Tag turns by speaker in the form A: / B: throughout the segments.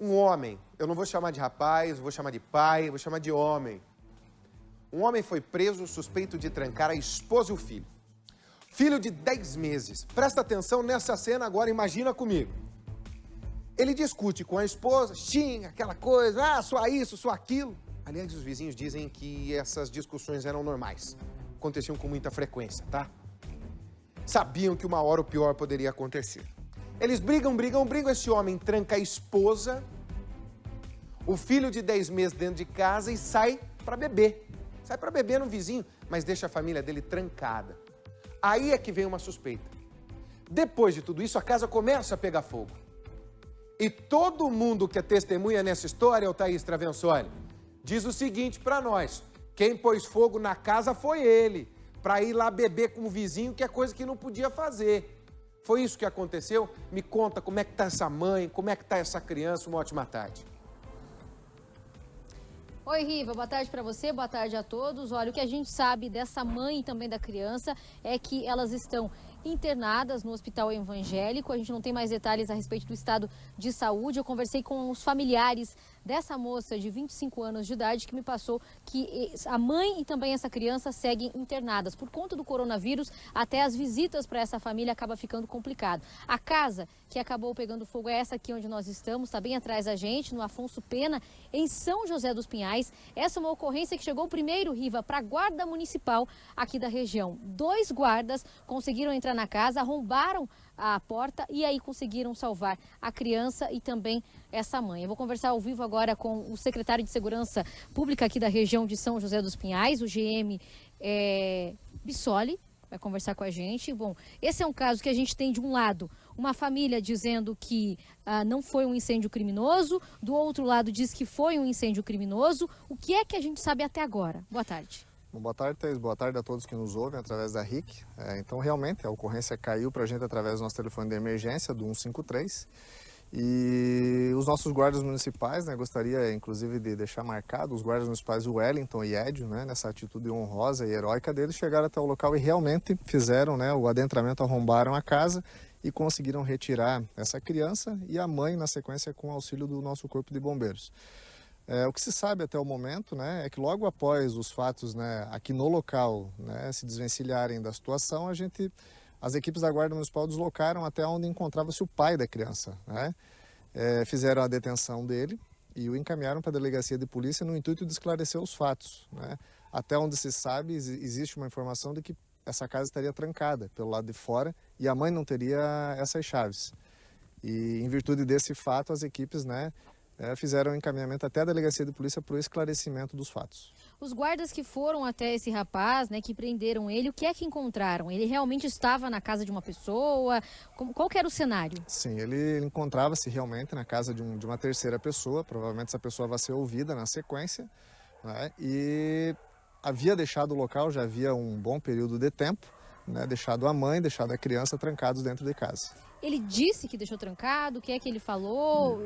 A: Um homem, eu não vou chamar de rapaz, vou chamar de pai, vou chamar de homem. Um homem foi preso suspeito de trancar a esposa e o filho. Filho de 10 meses. Presta atenção nessa cena agora, imagina comigo. Ele discute com a esposa, xinga, aquela coisa, só isso, só aquilo. Aliás, os vizinhos dizem que essas discussões eram normais. Aconteciam com muita frequência, tá? Sabiam que uma hora o pior poderia acontecer. Eles brigam, esse homem tranca a esposa, o filho de 10 meses dentro de casa e sai para beber. Sai para beber no vizinho, mas deixa a família dele trancada. Aí é que vem uma suspeita. Depois de tudo isso, a casa começa a pegar fogo. E todo mundo que é testemunha nessa história, o Thaís Travensoli, diz o seguinte para nós: quem pôs fogo na casa foi ele, para ir lá beber com o vizinho, que é coisa que não podia fazer. Foi isso que aconteceu? Me conta como é que tá essa mãe, como é que tá essa criança. Uma ótima tarde.
B: Oi, Riva, boa tarde para você, boa tarde a todos. Olha, o que a gente sabe dessa mãe e também da criança é que elas estão internadas no Hospital Evangélico. A gente não tem mais detalhes a respeito do estado de saúde. Eu conversei com os familiares dessa moça de 25 anos de idade que me passou que a mãe e também essa criança seguem internadas. Por conta do coronavírus, até as visitas para essa família acaba ficando complicado. A casa que acabou pegando fogo é essa aqui onde nós estamos, está bem atrás da gente, no Afonso Pena, em São José dos Pinhais. Essa é uma ocorrência que chegou primeiro, Riva, para a guarda municipal aqui da região. 2 guardas conseguiram entrar na casa, arrombaram a porta e aí conseguiram salvar a criança e também essa mãe. Eu vou conversar ao vivo agora com o secretário de Segurança Pública aqui da região de São José dos Pinhais, o GM Bissoli, vai conversar com a gente. Bom, esse é um caso que a gente tem de um lado uma família dizendo que não foi um incêndio criminoso, do outro lado diz que foi um incêndio criminoso. O que é que a gente sabe até agora? Boa tarde.
C: Bom, boa tarde, Thaís. Boa tarde a todos que nos ouvem através da RIC. Então, realmente, a ocorrência caiu para a gente através do nosso telefone de emergência, do 153. E os nossos guardas municipais, gostaria inclusive de deixar marcado, os guardas municipais Wellington e Edio, nessa atitude honrosa e heróica deles, chegaram até o local e realmente fizeram o adentramento, arrombaram a casa e conseguiram retirar essa criança e a mãe na sequência com o auxílio do nosso corpo de bombeiros. O que se sabe até o momento é que logo após os fatos aqui no local se desvencilharem da situação, as equipes da Guarda Municipal deslocaram até onde encontrava-se o pai da criança. Fizeram a detenção dele e o encaminharam para a delegacia de polícia no intuito de esclarecer os fatos. Até onde se sabe, existe uma informação de que essa casa estaria trancada pelo lado de fora e a mãe não teria essas chaves. E em virtude desse fato, as equipes fizeram o encaminhamento até a delegacia de polícia para o esclarecimento dos fatos.
B: Os guardas que foram até esse rapaz, que prenderam ele, o que é que encontraram? Ele realmente estava na casa de uma pessoa? Qual que era o cenário?
C: Sim, ele encontrava-se realmente na casa de uma terceira pessoa, provavelmente essa pessoa vai ser ouvida na sequência, e havia deixado o local, já havia um bom período de tempo, deixado a mãe, deixado a criança trancados dentro de casa.
B: Ele disse que deixou trancado, o que é que ele falou?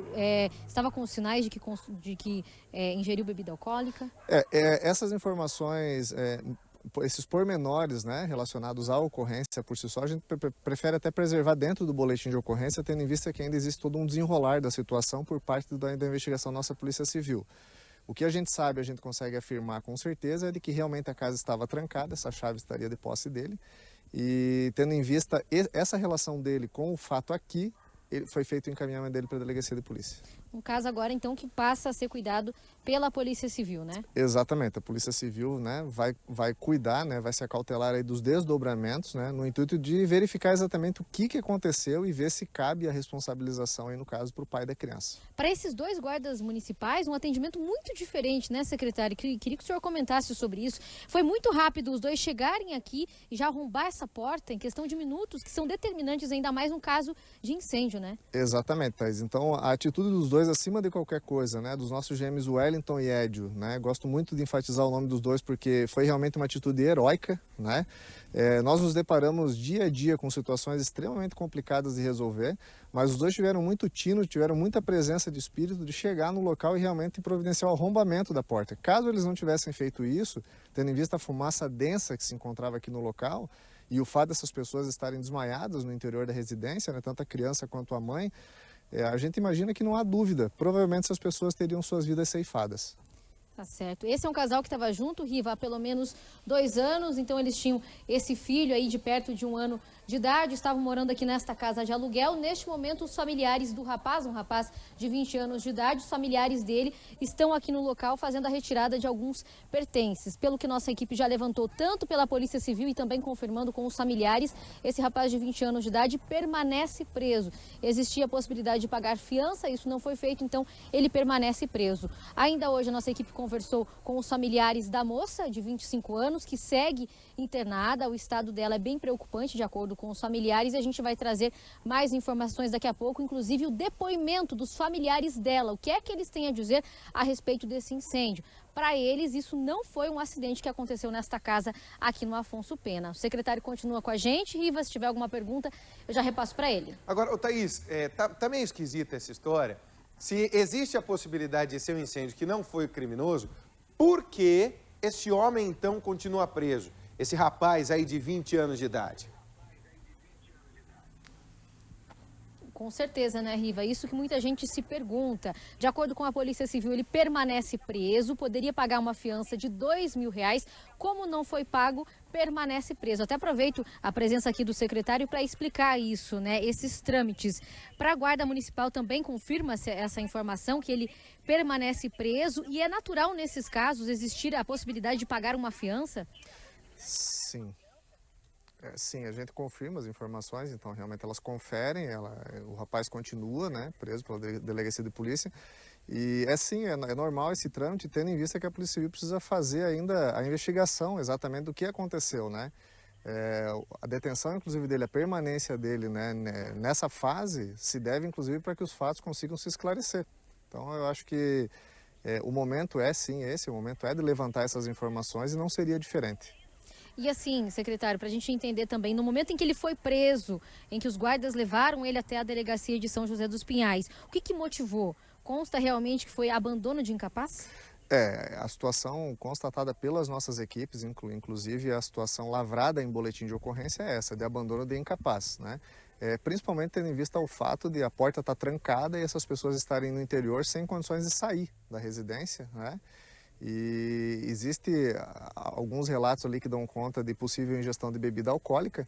B: Estava com sinais de que ingeriu bebida alcoólica?
C: Essas informações, esses pormenores relacionados à ocorrência por si só, a gente prefere até preservar dentro do boletim de ocorrência, tendo em vista que ainda existe todo um desenrolar da situação por parte da investigação da nossa Polícia Civil. O que a gente sabe, a gente consegue afirmar com certeza, é de que realmente a casa estava trancada, essa chave estaria de posse dele. E tendo em vista essa relação dele com o fato aqui, foi feito o encaminhamento dele para a delegacia de polícia.
B: Um caso agora, então, que passa a ser cuidado pela Polícia Civil,
C: Exatamente. A Polícia Civil vai cuidar, vai se acautelar aí dos desdobramentos, no intuito de verificar exatamente o que aconteceu e ver se cabe a responsabilização, aí, no caso, para o pai da criança.
B: Para esses 2 guardas municipais, um atendimento muito diferente, secretário? Queria que o senhor comentasse sobre isso. Foi muito rápido os 2 chegarem aqui e já arrombar essa porta em questão de minutos, que são determinantes ainda mais no caso de incêndio,
C: Exatamente, Thaís. Então, a atitude dos 2 acima de qualquer coisa, dos nossos gêmeos Wellington e Edio, gosto muito de enfatizar o nome dos 2 porque foi realmente uma atitude heróica, nós nos deparamos dia a dia com situações extremamente complicadas de resolver, mas os 2 tiveram muito tino, tiveram muita presença de espírito de chegar no local e realmente providenciar o arrombamento da porta. Caso eles não tivessem feito isso, tendo em vista a fumaça densa que se encontrava aqui no local, e o fato dessas pessoas estarem desmaiadas no interior da residência, tanto a criança quanto a mãe, a gente imagina que não há dúvida, provavelmente essas pessoas teriam suas vidas ceifadas.
B: Tá certo. Esse é um casal que estava junto, Riva, há pelo menos 2 anos, então eles tinham esse filho aí de perto de 1 ano de idade, estavam morando aqui nesta casa de aluguel. Neste momento, os familiares do rapaz, um rapaz de 20 anos de idade, os familiares dele estão aqui no local fazendo a retirada de alguns pertences. Pelo que nossa equipe já levantou, tanto pela Polícia Civil e também confirmando com os familiares, esse rapaz de 20 anos de idade permanece preso. Existia a possibilidade de pagar fiança, isso não foi feito, então ele permanece preso. Ainda hoje, a nossa equipe conversou com os familiares da moça de 25 anos, que segue internada. O estado dela é bem preocupante, de acordo com os familiares, e a gente vai trazer mais informações daqui a pouco, inclusive o depoimento dos familiares dela. O que é que eles têm a dizer a respeito desse incêndio? Para eles, isso não foi um acidente que aconteceu nesta casa aqui no Afonso Pena. O secretário continua com a gente. Riva, se tiver alguma pergunta, eu já repasso para ele.
A: Agora, Thaís, tá meio esquisita essa história. Se existe a possibilidade de ser um incêndio que não foi criminoso, por que esse homem, então, continua preso? Esse rapaz aí de 20 anos de idade.
B: Com certeza, né, Riva? Isso que muita gente se pergunta. De acordo com a Polícia Civil, ele permanece preso, poderia pagar uma fiança de R$2.000. Como não foi pago, permanece preso. Até aproveito a presença aqui do secretário para explicar isso, né? Esses trâmites. Para a Guarda Municipal também confirma essa informação, que ele permanece preso, e é natural nesses casos existir a possibilidade de pagar uma fiança?
C: Sim. Sim, a gente confirma as informações, então realmente elas conferem, o rapaz continua, né, preso pela delegacia de polícia. E é normal esse trâmite, tendo em vista que a Polícia Civil precisa fazer ainda a investigação exatamente do que aconteceu, né? A detenção, inclusive, dele, a permanência dele, né, nessa fase, se deve, inclusive, para que os fatos consigam se esclarecer. Então, eu acho que o momento o momento é de levantar essas informações e não seria diferente.
B: E assim, secretário, para a gente entender também, no momento em que ele foi preso, em que os guardas levaram ele até a delegacia de São José dos Pinhais, o que motivou? Consta realmente que foi abandono de incapaz?
C: A situação constatada pelas nossas equipes, inclusive a situação lavrada em boletim de ocorrência é essa, de abandono de incapaz, né? Principalmente tendo em vista o fato de a porta estar trancada e essas pessoas estarem no interior sem condições de sair da residência, né? E existe alguns relatos ali que dão conta de possível ingestão de bebida alcoólica,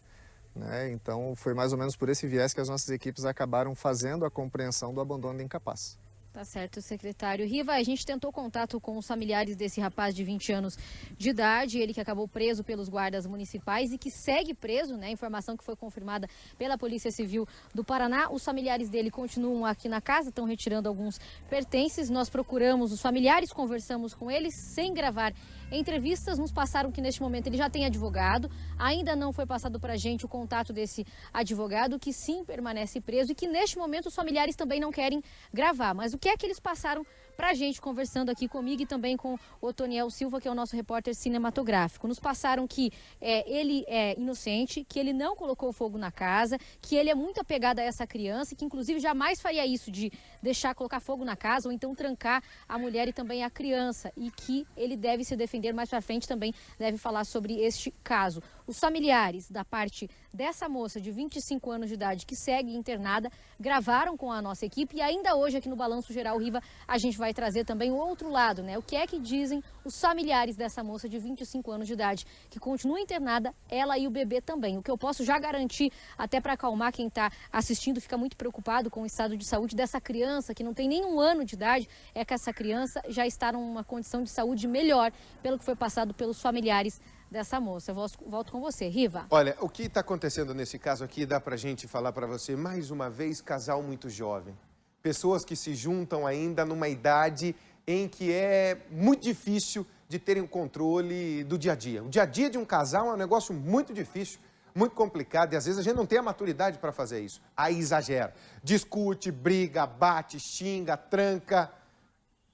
C: né? Então foi mais ou menos por esse viés que as nossas equipes acabaram fazendo a compreensão do abandono de incapaz.
B: Tá certo, secretário. Riva, a gente tentou contato com os familiares desse rapaz de 20 anos de idade, ele que acabou preso pelos guardas municipais e que segue preso, né? Informação que foi confirmada pela Polícia Civil do Paraná. Os familiares dele continuam aqui na casa, estão retirando alguns pertences. Nós procuramos os familiares, conversamos com eles sem gravar entrevistas, nos passaram que neste momento ele já tem advogado, ainda não foi passado para a gente o contato desse advogado, que sim permanece preso e que neste momento os familiares também não querem gravar. Mas o que é que eles passaram para a gente, conversando aqui comigo e também com o Otoniel Silva, que é o nosso repórter cinematográfico? Nos passaram que ele é inocente, que ele não colocou fogo na casa, que ele é muito apegado a essa criança, que inclusive jamais faria isso de deixar colocar fogo na casa ou então trancar a mulher e também a criança, e que ele deve se defender mais para frente, também deve falar sobre este caso. Os familiares da parte dessa moça de 25 anos de idade que segue internada gravaram com a nossa equipe, e ainda hoje aqui no Balanço Geral, Riva, a gente vai trazer também o outro lado, né? O que é que dizem os familiares dessa moça de 25 anos de idade que continua internada, ela e o bebê também. O que eu posso já garantir, até para acalmar quem está assistindo, fica muito preocupado com o estado de saúde dessa criança que não tem nem 1 ano de idade, é que essa criança já está numa condição de saúde melhor, pelo que foi passado pelos familiares dessa moça. Eu volto com você, Riva.
A: Olha, o que está acontecendo nesse caso aqui, dá pra gente falar para você, mais uma vez, casal muito jovem. Pessoas que se juntam ainda numa idade em que é muito difícil de terem o controle do dia a dia. O dia a dia de um casal é um negócio muito difícil, muito complicado, e às vezes a gente não tem a maturidade para fazer isso. Aí exagera. Discute, briga, bate, xinga, tranca.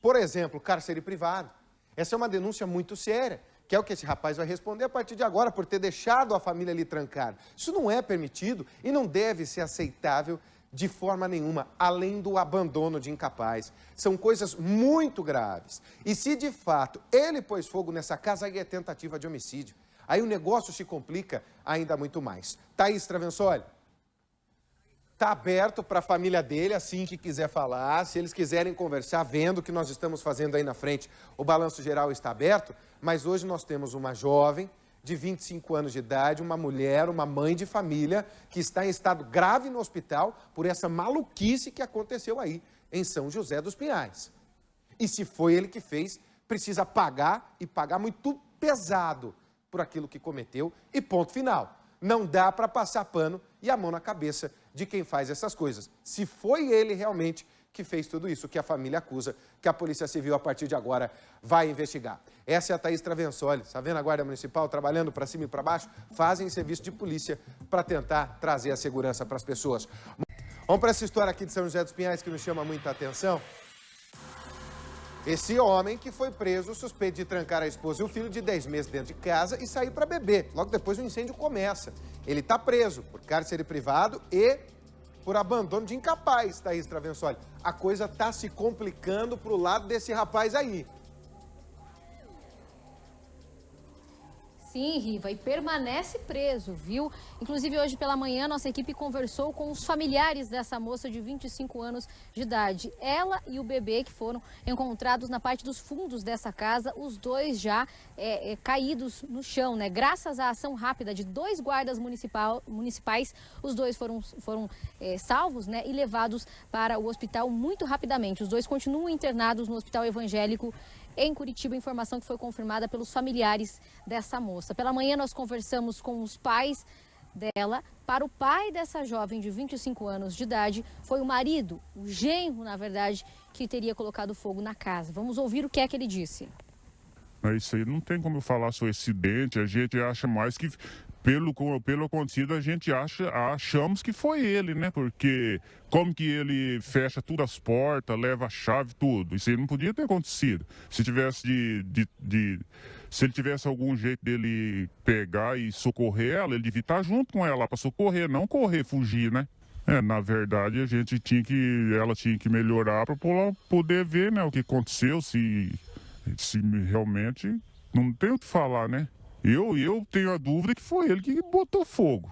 A: Por exemplo, cárcere privado. Essa é uma denúncia muito séria, que é o que esse rapaz vai responder a partir de agora, por ter deixado a família ali trancada. Isso não é permitido e não deve ser aceitável de forma nenhuma, além do abandono de incapaz. São coisas muito graves. E se de fato ele pôs fogo nessa casa, aí é tentativa de homicídio. Aí o negócio se complica ainda muito mais. Thaís Travensoli. Está aberto para a família dele, assim que quiser falar. Se eles quiserem conversar, vendo o que nós estamos fazendo aí na frente, o balanço geral está aberto. Mas hoje nós temos uma jovem de 25 anos de idade, uma mulher, uma mãe de família, que está em estado grave no hospital por essa maluquice que aconteceu aí em São José dos Pinhais. E se foi ele que fez, precisa pagar e pagar muito pesado por aquilo que cometeu e ponto final. Não dá para passar pano e a mão na cabeça de quem faz essas coisas. Se foi ele realmente que fez tudo isso, que a família acusa, que a Polícia Civil, a partir de agora, vai investigar. Essa é a Thaís Travensoli. Está vendo a Guarda Municipal trabalhando para cima e para baixo? Fazem serviço de polícia para tentar trazer a segurança para as pessoas. Vamos para essa história aqui de São José dos Pinhais que nos chama muita atenção. Esse homem que foi preso suspeito de trancar a esposa e o filho de 10 meses dentro de casa e sair para beber. Logo depois o incêndio começa. Ele está preso por cárcere privado e por abandono de incapaz, Thaís Travensoli. A coisa está se complicando para o lado desse rapaz aí.
B: Sim, Riva, e permanece preso, viu? Inclusive, hoje pela manhã, nossa equipe conversou com os familiares dessa moça de 25 anos de idade. Ela e o bebê que foram encontrados na parte dos fundos dessa casa, os dois já caídos no chão, né? Graças à ação rápida de 2 guardas municipais, os dois foram salvos, né? E levados para o hospital muito rapidamente. Os dois continuam internados no Hospital Evangélico em Curitiba, informação que foi confirmada pelos familiares dessa moça. Pela manhã nós conversamos com os pais dela. Para o pai dessa jovem de 25 anos de idade, foi o marido, o genro, na verdade, que teria colocado fogo na casa. Vamos ouvir o que é que ele disse.
D: Isso aí não tem como eu falar sobre acidente, a gente acha mais que... Pelo acontecido, a gente achamos que foi ele, né? Porque como que ele fecha todas as portas, leva a chave, tudo. Isso aí não podia ter acontecido. Se tivesse se ele tivesse algum jeito dele pegar e socorrer ela, ele devia estar junto com ela para socorrer, não correr, fugir, né? Na verdade, ela tinha que melhorar para poder ver, né, o que aconteceu, se realmente não tem o que falar, né? Eu tenho a dúvida que foi ele que botou fogo.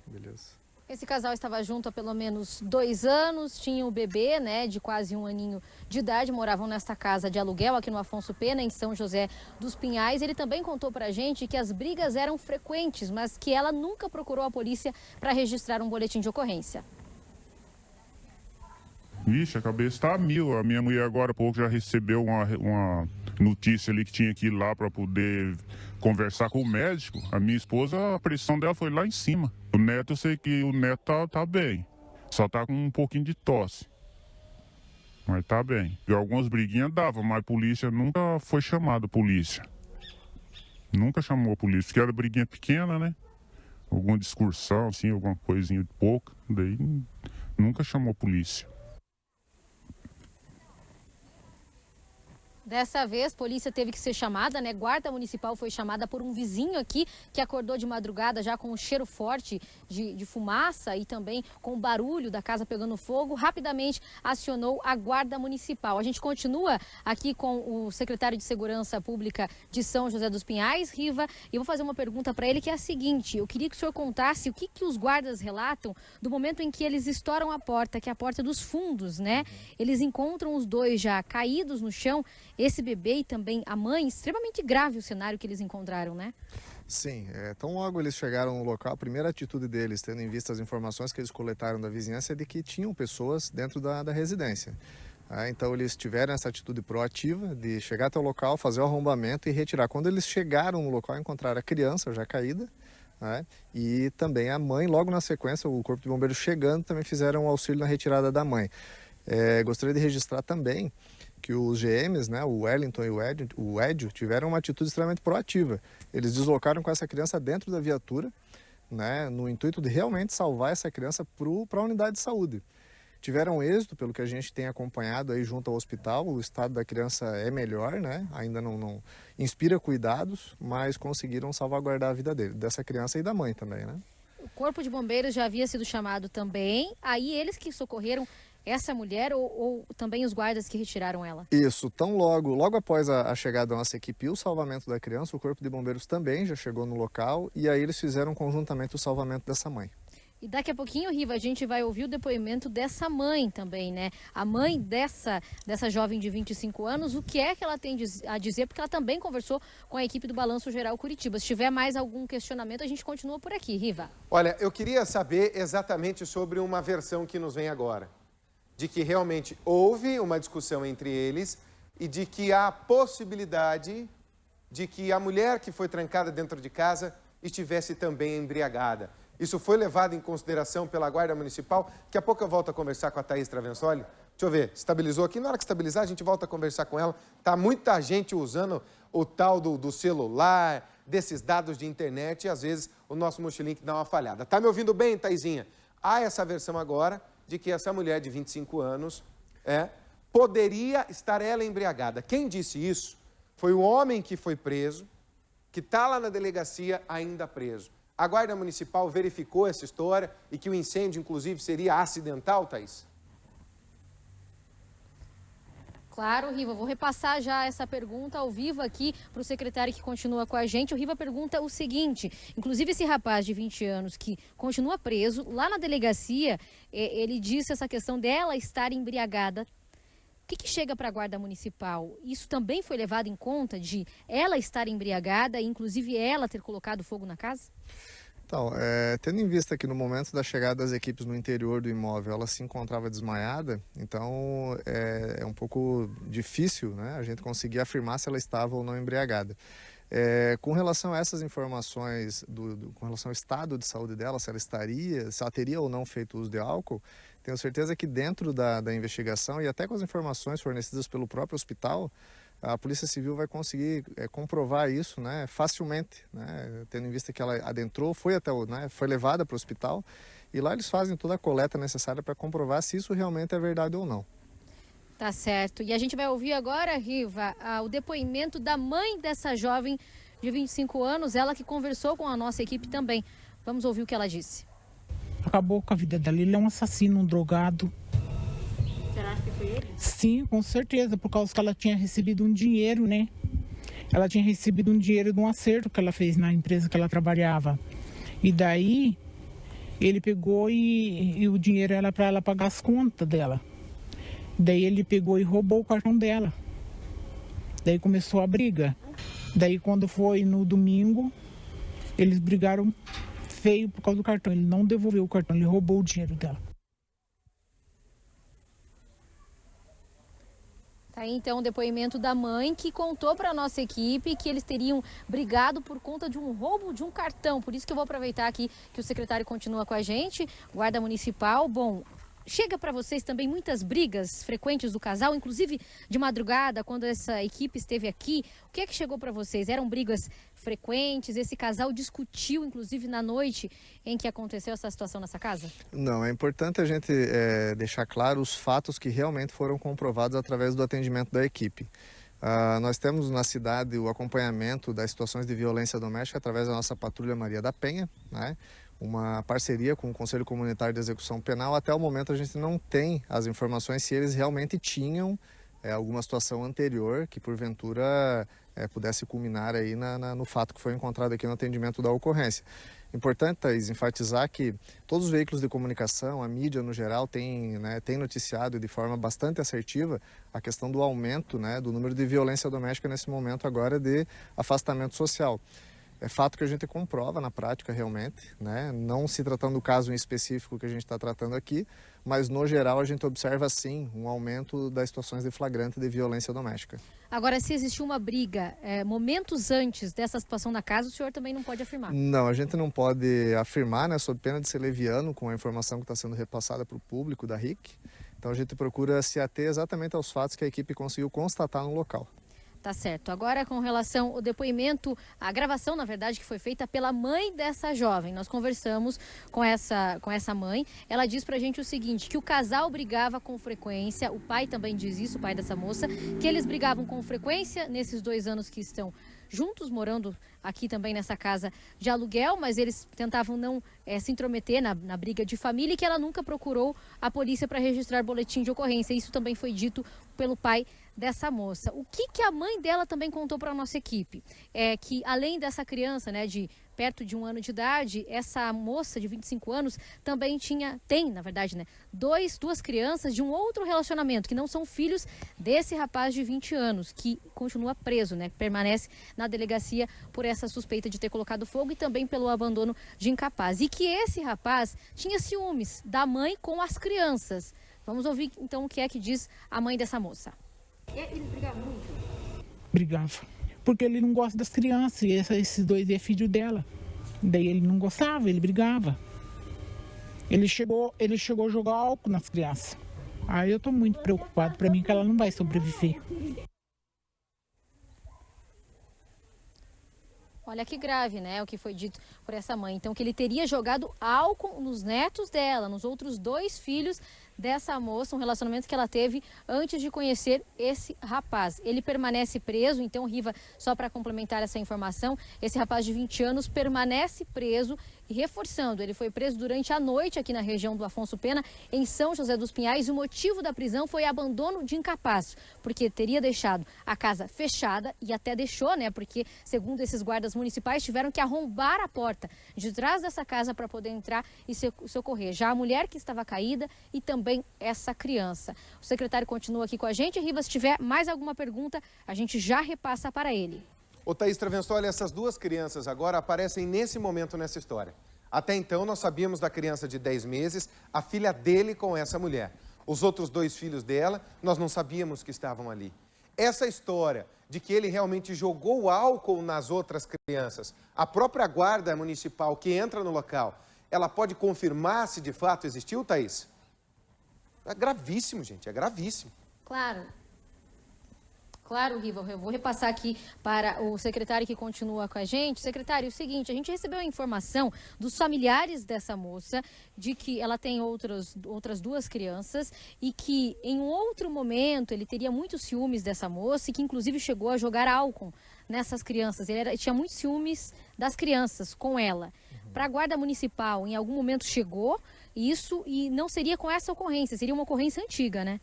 C: Beleza.
B: Esse casal estava junto há pelo menos 2 anos, tinha o bebê, né, de quase 1 aninho de idade, moravam nesta casa de aluguel aqui no Afonso Pena, em São José dos Pinhais. Ele também contou pra gente que as brigas eram frequentes, mas que ela nunca procurou a polícia para registrar um boletim de ocorrência.
D: Vixe, a cabeça tá a mil. A minha mulher agora há pouco já recebeu uma notícia ali que tinha que ir lá para poder conversar com o médico. A minha esposa, a pressão dela foi lá em cima. O neto, eu sei que o neto tá bem. Só tá com um pouquinho de tosse. Mas tá bem. E algumas briguinhas dava, mas a polícia nunca foi chamada, polícia. Nunca chamou a polícia, porque era briguinha pequena, né? Alguma discussão, assim, alguma coisinha de pouca. Daí nunca chamou a polícia.
B: Dessa vez, polícia teve que ser chamada, né? Guarda Municipal foi chamada por um vizinho aqui que acordou de madrugada já com um cheiro forte de fumaça e também com o barulho da casa pegando fogo. Rapidamente acionou a Guarda Municipal. A gente continua aqui com o secretário de Segurança Pública de São José dos Pinhais, Riva, e eu vou fazer uma pergunta para ele que é a seguinte: eu queria que o senhor contasse o que os guardas relatam do momento em que eles estouram a porta, que é a porta dos fundos, né? Eles encontram os dois já caídos no chão. Esse bebê e também a mãe, extremamente grave o cenário que eles encontraram, né?
C: Sim, tão logo eles chegaram no local, a primeira atitude deles, tendo em vista as informações que eles coletaram da vizinhança, é de que tinham pessoas dentro da residência. Então eles tiveram essa atitude proativa de chegar até o local, fazer o arrombamento e retirar. Quando eles chegaram no local, encontraram a criança já caída, né? E também a mãe, logo na sequência, o Corpo de Bombeiros chegando, também fizeram um auxílio na retirada da mãe. Gostaria de registrar também que os GMs, né, o Wellington e o Edio, tiveram uma atitude extremamente proativa. Eles deslocaram com essa criança dentro da viatura, né, no intuito de realmente salvar essa criança para a unidade de saúde. Tiveram êxito, pelo que a gente tem acompanhado aí junto ao hospital, o estado da criança é melhor, né, ainda não inspira cuidados, mas conseguiram salvaguardar a vida dessa criança e da mãe também, né.
B: O Corpo de Bombeiros já havia sido chamado também, aí eles que socorreram essa mulher ou também os guardas que retiraram ela?
C: Isso, tão logo após a chegada da nossa equipe e o salvamento da criança, o Corpo de Bombeiros também já chegou no local e aí eles fizeram conjuntamente o salvamento dessa mãe.
B: E daqui a pouquinho, Riva, a gente vai ouvir o depoimento dessa mãe também, né? A mãe dessa jovem de 25 anos, o que é que ela tem a dizer, porque ela também conversou com a equipe do Balanço Geral Curitiba. Se tiver mais algum questionamento, a gente continua por aqui, Riva.
A: Olha, eu queria saber exatamente sobre uma versão que nos vem agora. De que realmente houve uma discussão entre eles e de que há possibilidade de que a mulher que foi trancada dentro de casa estivesse também embriagada. Isso foi levado em consideração pela Guarda Municipal. Daqui a pouco eu volto a conversar com a Thaís Travensoli. Deixa eu ver, estabilizou aqui? Na hora que estabilizar, a gente volta a conversar com ela. Tá muita gente usando o tal do celular, desses dados de internet, e às vezes o nosso Mochilink dá uma falhada. Tá me ouvindo bem, Thaisinha? Há essa versão agora de que essa mulher de 25 anos poderia estar ela embriagada. Quem disse isso foi o homem que foi preso, que está lá na delegacia ainda preso. A Guarda Municipal verificou essa história e que o incêndio, inclusive, seria acidental, Thaís?
B: Claro, Riva, vou repassar já essa pergunta ao vivo aqui para o secretário que continua com a gente. O Riva pergunta o seguinte, inclusive esse rapaz de 20 anos que continua preso, lá na delegacia, ele disse essa questão dela estar embriagada. O que chega para a Guarda Municipal? Isso também foi levado em conta de ela estar embriagada e inclusive ela ter colocado fogo na casa?
C: Então, tendo em vista que no momento da chegada das equipes no interior do imóvel ela se encontrava desmaiada, então é um pouco difícil, né, a gente conseguir afirmar se ela estava ou não embriagada. Com relação a essas informações, com relação ao estado de saúde dela, se ela teria ou não feito uso de álcool, tenho certeza que dentro da investigação e até com as informações fornecidas pelo próprio hospital, a Polícia Civil vai conseguir comprovar isso, né, facilmente, né, tendo em vista que ela adentrou, foi levada para o hospital e lá eles fazem toda a coleta necessária para comprovar se isso realmente é verdade ou não.
B: Tá certo. E a gente vai ouvir agora, Riva, o depoimento da mãe dessa jovem de 25 anos, ela que conversou com a nossa equipe também. Vamos ouvir o que ela disse.
E: Acabou com a vida dela, ele é um assassino, um drogado.
B: Você acha que foi ele?
E: Sim, com certeza, por causa que ela tinha recebido um dinheiro, né? Ela tinha recebido um dinheiro de um acerto que ela fez na empresa que ela trabalhava. E daí, ele pegou e o dinheiro era para ela pagar as contas dela. Daí ele pegou e roubou o cartão dela. Daí começou a briga. Daí quando foi no domingo, eles brigaram feio por causa do cartão. Ele não devolveu o cartão, ele roubou o dinheiro dela.
B: Tá aí então o depoimento da mãe que contou para a nossa equipe que eles teriam brigado por conta de um roubo de um cartão. Por isso que eu vou aproveitar aqui que o secretário continua com a gente, Guarda Municipal. Bom, chega para vocês também muitas brigas frequentes do casal, inclusive de madrugada, quando essa equipe esteve aqui. O que é que chegou para vocês? Eram brigas frequentes? Esse casal discutiu, inclusive, na noite em que aconteceu essa situação nessa casa?
C: Não, é importante a gente deixar claro os fatos que realmente foram comprovados através do atendimento da equipe. Nós temos na cidade o acompanhamento das situações de violência doméstica através da nossa Patrulha Maria da Penha, né? Uma parceria com o Conselho Comunitário de Execução Penal. Até o momento a gente não tem as informações se eles realmente tinham alguma situação anterior que porventura pudesse culminar aí no fato que foi encontrado aqui no atendimento da ocorrência. Importante, Thaís, enfatizar que todos os veículos de comunicação, a mídia no geral, tem noticiado de forma bastante assertiva a questão do aumento, né, do número de violência doméstica nesse momento agora de afastamento social. É fato que a gente comprova na prática realmente, né? Não se tratando do caso em específico que a gente está tratando aqui, mas no geral a gente observa sim um aumento das situações de flagrante de violência doméstica.
B: Agora, se existiu uma briga momentos antes dessa situação na casa, o senhor também não pode afirmar?
C: Não, a gente não pode afirmar, né, sob pena de ser leviano com a informação que está sendo repassada para o público da RIC. Então a gente procura se ater exatamente aos fatos que a equipe conseguiu constatar no local.
B: Tá certo. Agora, com relação ao depoimento, a gravação, na verdade, que foi feita pela mãe dessa jovem. Nós conversamos com essa mãe. Ela diz pra gente o seguinte, que o casal brigava com frequência, o pai também diz isso, o pai dessa moça, que eles brigavam com frequência nesses 2 anos que estão juntos, morando aqui também nessa casa de aluguel, mas eles tentavam não se intrometer na briga de família e que ela nunca procurou a polícia para registrar boletim de ocorrência. Isso também foi dito pelo pai dessa moça. O que a mãe dela também contou para a nossa equipe é que, além dessa criança, né, de perto de 1 ano de idade, essa moça de 25 anos também tem, na verdade, né, duas crianças de um outro relacionamento, que não são filhos desse rapaz de 20 anos, que continua preso, né, permanece na delegacia por essa suspeita de ter colocado fogo e também pelo abandono de incapaz. E que esse rapaz tinha ciúmes da mãe com as crianças. Vamos ouvir, então, o que é que diz a mãe dessa moça. Eles brigavam muito?
E: Brigava. Porque ele não gosta das crianças, e esses dois é filho dela. Daí ele não gostava, ele brigava. Ele chegou a jogar álcool nas crianças. Aí eu tô muito preocupado, para mim que ela não vai sobreviver.
B: Olha que grave, né, o que foi dito por essa mãe. Então, que ele teria jogado álcool nos netos dela, nos outros 2 filhos dessa moça, um relacionamento que ela teve antes de conhecer esse rapaz. Ele permanece preso, então, Riva, só para complementar essa informação, esse rapaz de 20 anos permanece preso e reforçando, ele foi preso durante a noite aqui na região do Afonso Pena, em São José dos Pinhais, e o motivo da prisão foi abandono de incapaz, porque teria deixado a casa fechada e até deixou, né, porque segundo esses guardas municipais tiveram que arrombar a porta de trás dessa casa para poder entrar e socorrer já a mulher que estava caída e também essa criança. O secretário continua aqui com a gente. Riva, se tiver mais alguma pergunta, a gente já repassa para ele.
A: Ô Thaís Travenstoli, essas 2 crianças agora aparecem nesse momento nessa história. Até então nós sabíamos da criança de 10 meses, a filha dele com essa mulher. Os outros 2 filhos dela, nós não sabíamos que estavam ali. Essa história de que ele realmente jogou álcool nas outras crianças, a própria guarda municipal que entra no local, ela pode confirmar se de fato existiu, Thaís? É gravíssimo, gente, é gravíssimo.
B: Claro, Riva, eu vou repassar aqui para o secretário que continua com a gente. Secretário, é o seguinte, a gente recebeu a informação dos familiares dessa moça de que ela tem outras 2 crianças e que em um outro momento ele teria muitos ciúmes dessa moça e que inclusive chegou a jogar álcool nessas crianças. Ele tinha muitos ciúmes das crianças com ela. Para a guarda municipal, em algum momento chegou isso e não seria com essa ocorrência, seria uma ocorrência antiga, né?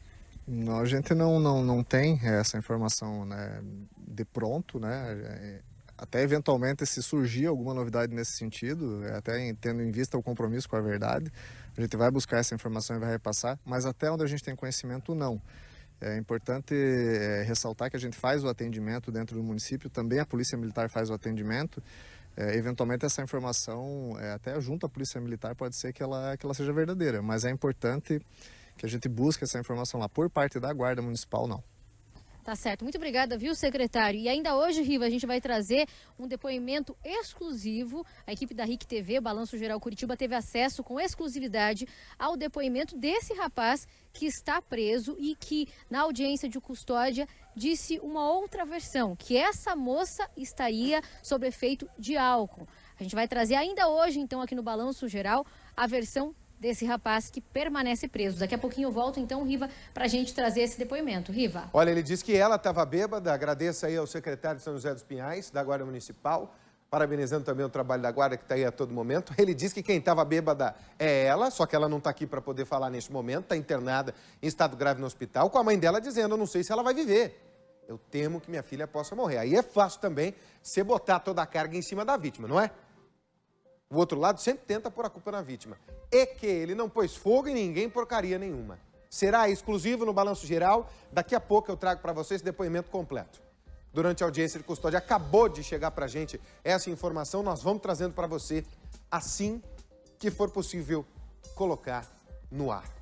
C: Não, a gente não tem essa informação, né, de pronto, né? Até eventualmente se surgir alguma novidade nesse sentido, até tendo em vista o compromisso com a verdade, a gente vai buscar essa informação e vai repassar, mas até onde a gente tem conhecimento, não. É importante ressaltar que a gente faz o atendimento dentro do município, também a Polícia Militar faz o atendimento. Eventualmente essa informação, até junto à Polícia Militar, pode ser que ela seja verdadeira, mas é importante que a gente busque essa informação lá. Por parte da Guarda Municipal, não.
B: Tá certo. Muito obrigada, viu, secretário? E ainda hoje, Riva, a gente vai trazer um depoimento exclusivo. A equipe da RIC TV, Balanço Geral Curitiba, teve acesso com exclusividade ao depoimento desse rapaz que está preso e que, na audiência de custódia, disse uma outra versão, que essa moça estaria sob efeito de álcool. A gente vai trazer ainda hoje, então, aqui no Balanço Geral, a versão desse rapaz que permanece preso. Daqui a pouquinho eu volto, então, Riva, para a gente trazer esse depoimento. Riva.
A: Olha, ele disse que ela estava bêbada. Agradeço aí ao secretário de São José dos Pinhais, da Guarda Municipal, parabenizando também o trabalho da Guarda, que está aí a todo momento. Ele disse que quem estava bêbada é ela, só que ela não está aqui para poder falar neste momento, está internada em estado grave no hospital, com a mãe dela dizendo, eu não sei se ela vai viver. Eu temo que minha filha possa morrer. Aí é fácil também você botar toda a carga em cima da vítima, não é? O outro lado sempre tenta pôr a culpa na vítima. E que ele não pôs fogo em ninguém, porcaria nenhuma. Será exclusivo no Balanço Geral. Daqui a pouco eu trago para vocês depoimento completo. Durante a audiência de custódia, acabou de chegar para a gente essa informação. Nós vamos trazendo para você assim que for possível colocar no ar.